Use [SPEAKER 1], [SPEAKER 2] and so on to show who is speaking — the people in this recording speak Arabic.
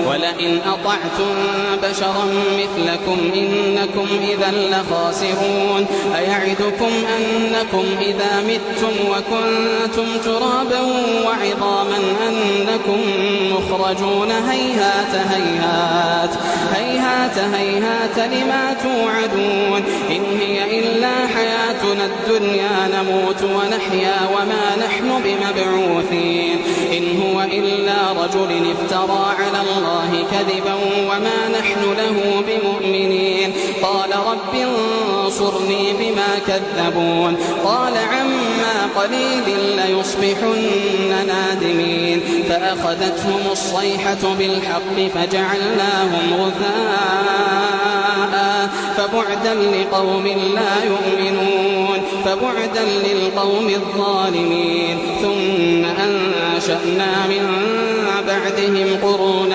[SPEAKER 1] ولئن أطعتم بشرا مثلكم إنكم إذا لخاسرون أيعدكم أنكم إذا متم وكنتم ترابا وعظاما أنكم مخرجون هيهات هيهات هيهات هيهات لما توعدون إن هي إلا حياتنا الدنيا نموت ونحيا وما نحن بمبعوثين إن هو إلا رجل افترى على الله كذبا وما نحن له بمؤمنين قال رب انصرني بما كذبون قال عما قليل ليصبحن نادمين فأخذتهم الصيحة بالحق فجعلناهم غثاء فبعدا لقوم لا يؤمنون فبعدا للقوم الظالمين ثم أنشأنا من بعدهم قرونا